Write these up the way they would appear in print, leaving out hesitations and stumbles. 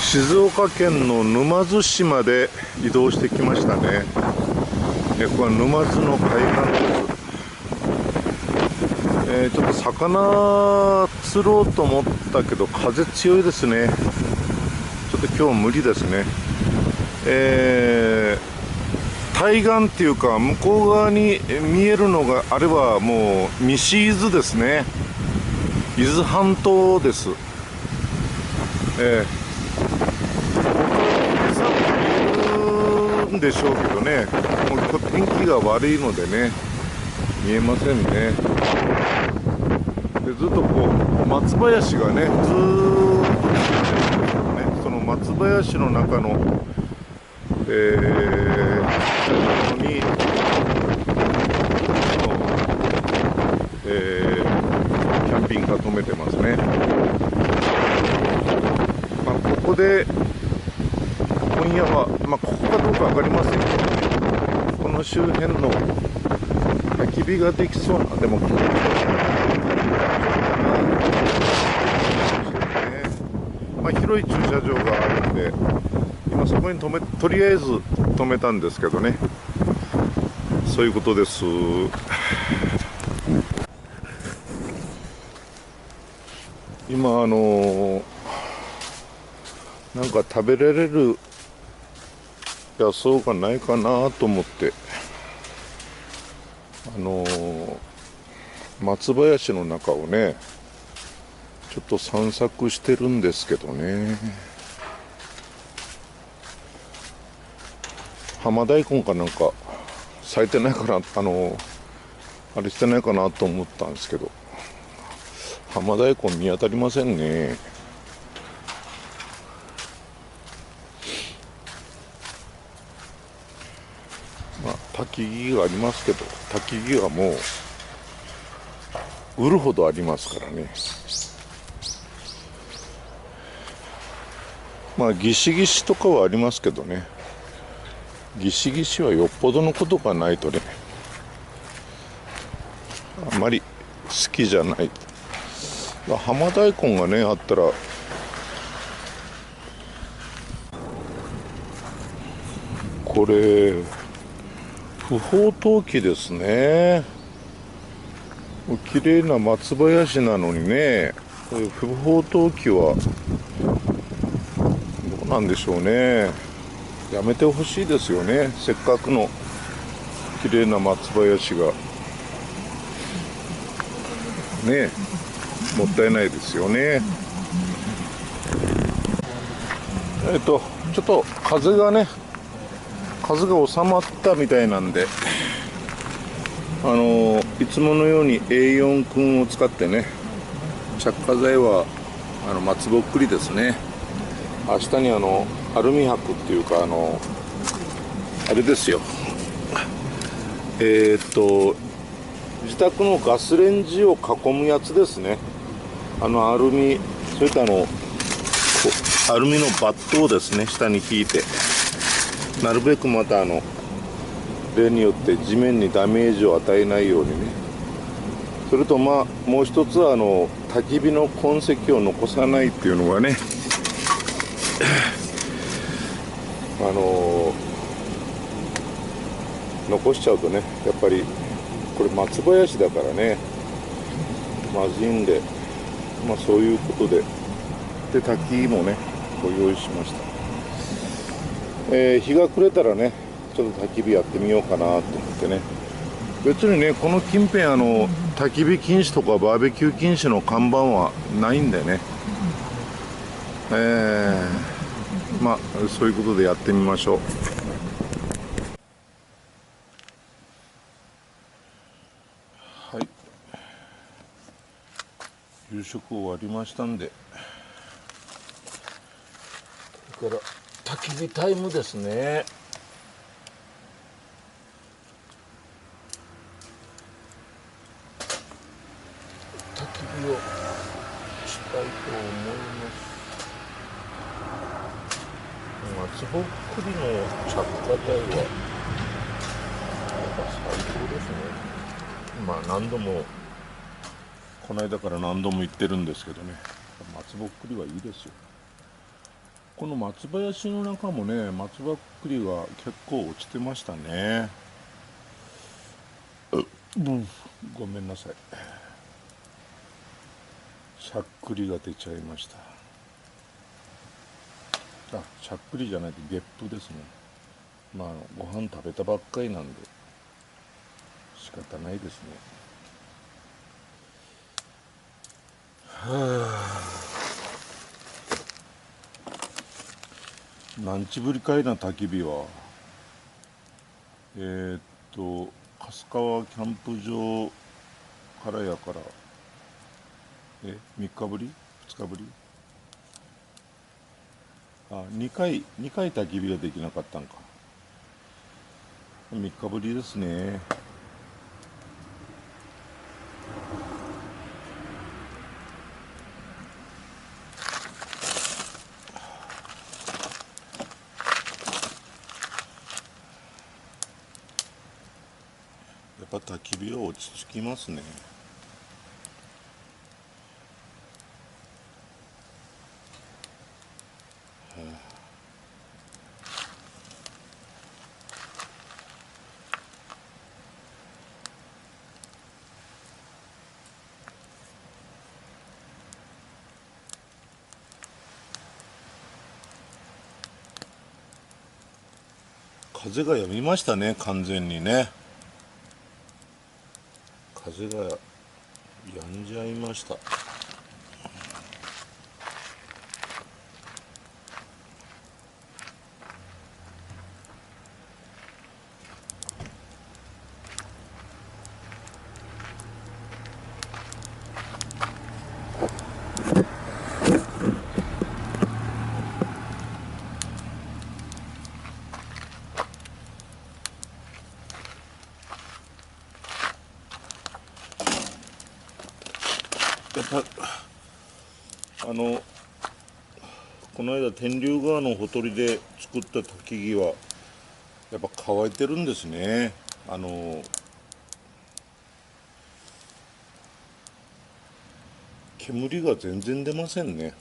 静岡県の沼津市まで移動してきましたね。これは沼津の海岸です。ちょっと魚釣ろうと思ったけど風強いですね。ちょっと今日は無理ですね。対岸っていうか向こう側に見えるのがあればもう西伊豆ですね。伊豆半島です。見えるんでしょうけどね、もう天気が悪いのでね見えませんね。でずっとこう松林がねずーっとね、その松林の中のにキャンピングカー止めてますね。ここで今夜は、ここかどうか分かりませんけど、この周辺の焚き火ができそうな、でも広い駐車場があるんで、今そこにとりあえず止めたんですけどね、そういうことです。今なんか食べられる野草がないかなと思って松林の中をねちょっと散策してるんですけどね、浜大根かなんか咲いてないかな、あれしてないかなと思ったんですけど、浜大根見当たりませんね。焚き木がありますけど、焚き木がもう売るほどありますからね。ギシギシとかはありますけどね、ギシギシはよっぽどのことがないとねあまり好きじゃない。浜大根がねあったら、これ不法投棄ですね。綺麗な松林なのにね、こういう不法投棄はどうなんでしょうね。やめてほしいですよね。せっかくの綺麗な松林がね、もったいないですよね。ちょっと風が収まったみたいなんで、いつものように A4 君を使ってね、着火剤は松ぼっくりですね。明日にアルミ箔っていうかあれですよ、自宅のガスレンジを囲むやつですね。アルミ、それとアルミのバットをですね下に引いて、なるべくまた例によって地面にダメージを与えないようにね。それともう一つは焚き火の痕跡を残さないっていうのがね残しちゃうとね、やっぱりこれ松林だからねまずいんで、そういうことで焚きもねご用意しました。日が暮れたらねちょっと焚き火やってみようかなと思ってね。別にねこの近辺焚き火禁止とかバーベキュー禁止の看板はないんでね、そういうことでやってみましょう。はい、夕食終わりましたんで、これから焚き火タイムですね。焚き火をしたいと思います。松ぼっくりの着火剤は最高ですね。何度もこの間から何度も言ってるんですけどね、松松ぼっくりはいいですよ。この松林の中もね、松ぼっくりが結構落ちてましたね。ごめんなさい。しゃっくりが出ちゃいました。しゃっくりじゃないとゲップですね。ご飯食べたばっかりなんで仕方ないですね。何日ぶりかいな焚き火は。春日キャンプ場からやから、3日ぶり ?2 日ぶり2回焚き火ができなかったんか。3日ぶりですね。やっぱ焚き火は落ち着きますね。風が止みましたね、完全にね。風が止んじゃいました。やっぱこの間天竜川のほとりで作った焚き木はやっぱ乾いてるんですね。煙が全然出ませんね。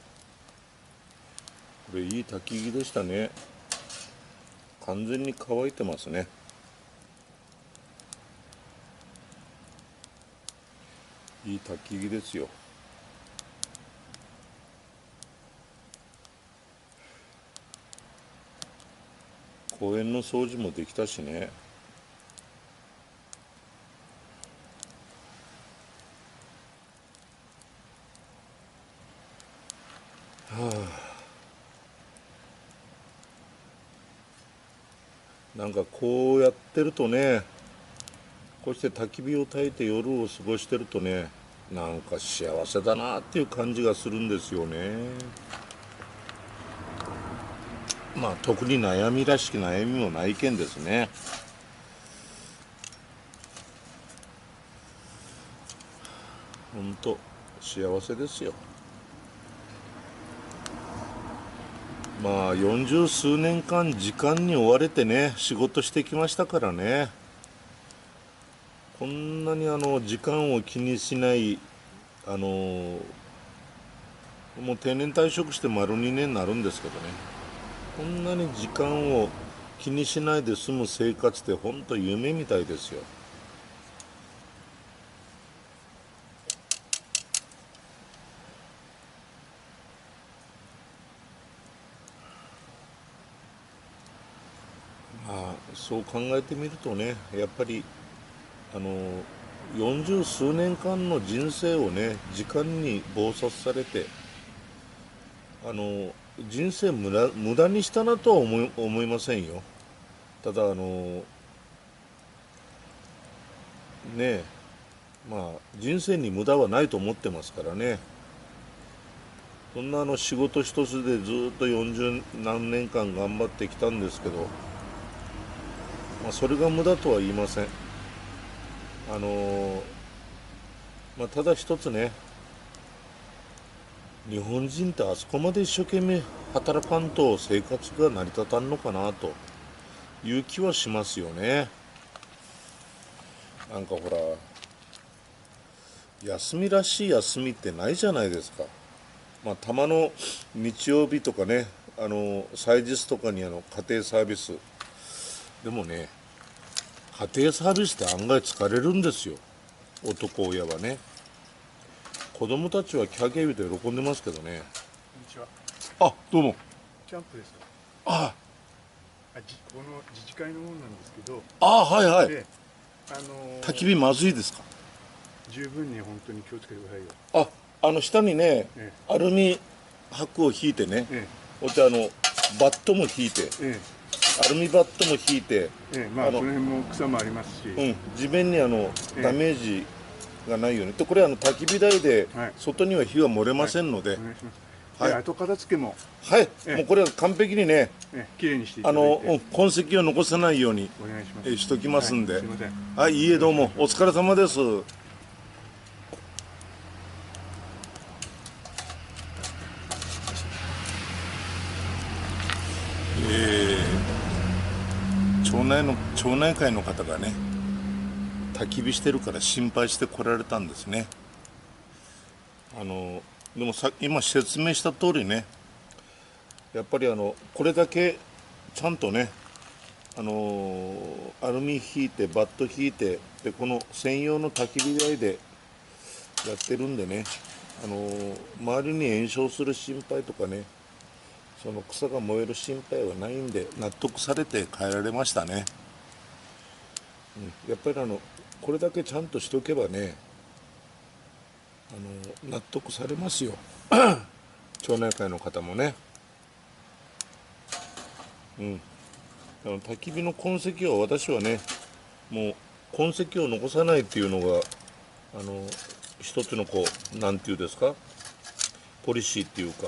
これいい焚き木でしたね。完全に乾いてますね。いい焚き木ですよ。公園の掃除もできたしね。なんかこうやってるとね、こうして焚き火を焚いて夜を過ごしてるとね、なんか幸せだなっていう感じがするんですよね。特に悩みらしき悩みもないけんですね。ほんと幸せですよ。40数年間時間に追われてね、仕事してきましたからね。こんなに時間を気にしない、もう定年退職して丸2年になるんですけどね。こんなに時間を気にしないで済む生活ってほんと夢みたいですよ。そう考えてみるとね、やっぱり40数年間の人生をね、時間に忙殺されて、人生無駄にしたなとは思いませんよ。ただね、人生に無駄はないと思ってますからね。そんな仕事一つでずっと40何年間頑張ってきたんですけど、それが無駄とは言いません。ただ一つね、日本人ってあそこまで一生懸命働かんと生活が成り立たんのかなという気はしますよね。なんかほら、休みらしい休みってないじゃないですか。まあたまの日曜日とかね、祭日とかに家庭サービスでもね、家庭サービスって案外疲れるんですよ、男親はね。子供たちはキャーキャー言うと喜んでますけどね。こんにちは。あ、どうも。キャンプですか。あこの自治会のものなんですけど。あ、はいはい。で、焚き火まずいですか。十分に本当に気をつけてくださいよ。下にね、えアルミ箔を引いてね、えそしてバットも引いて、えアルミバットも引いて、まあその辺も草もありますし、地面にダメージがないように。でこれ焚き火台で、外には火は漏れませんので、お願いします。で、後片付けもはい、もうこれは完璧にね、きれいにしていただいて、痕跡を残さないようにお願いします。しときますんで、すいません。はい、いいえ、どうもお疲れ様です。町内会の方がね、焚き火してるから心配して来られたんですね。でも今説明した通りね、やっぱりこれだけちゃんとね、アルミ引いてバット引いて、でこの専用の焚き火台でやってるんでね、周りに延焼する心配とかね、その草が燃える心配はないんで、納得されて帰られましたね。やっぱりこれだけちゃんとしとけばね、納得されますよ町内会の方もね。焚き火の痕跡は私はね、もう痕跡を残さないっていうのが一つのなんていうんですか、ポリシーっていうか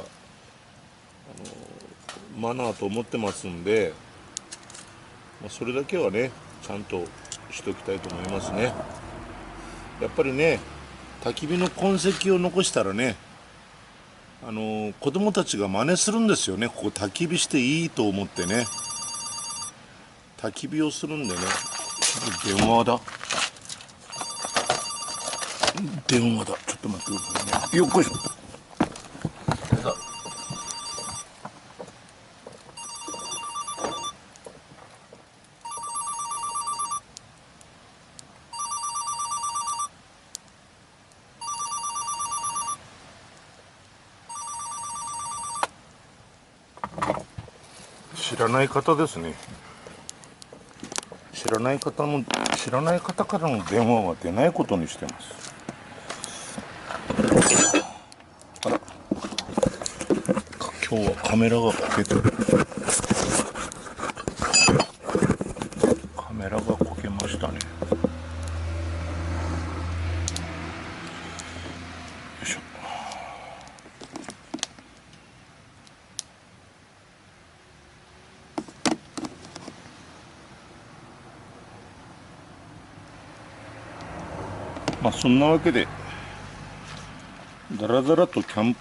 マナーと思ってますんで、それだけはねちゃんとしておきたいと思いますね。やっぱりね、焚き火の痕跡を残したらね、子供たちが真似するんですよね。ここ焚き火していいと思ってね、焚き火をするんでね。電話だ、ちょっと待ってくださいね。よっこいしょ。知らない方ですね。知らない方からの電話は出ないことにしてます。あら、今日はカメラがこけてる。カメラがこけましたね。よいしょ。まあそんなわけでだらだらと焚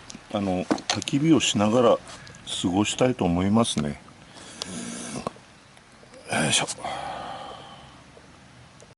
き火をしながら過ごしたいと思いますね。よいしょ。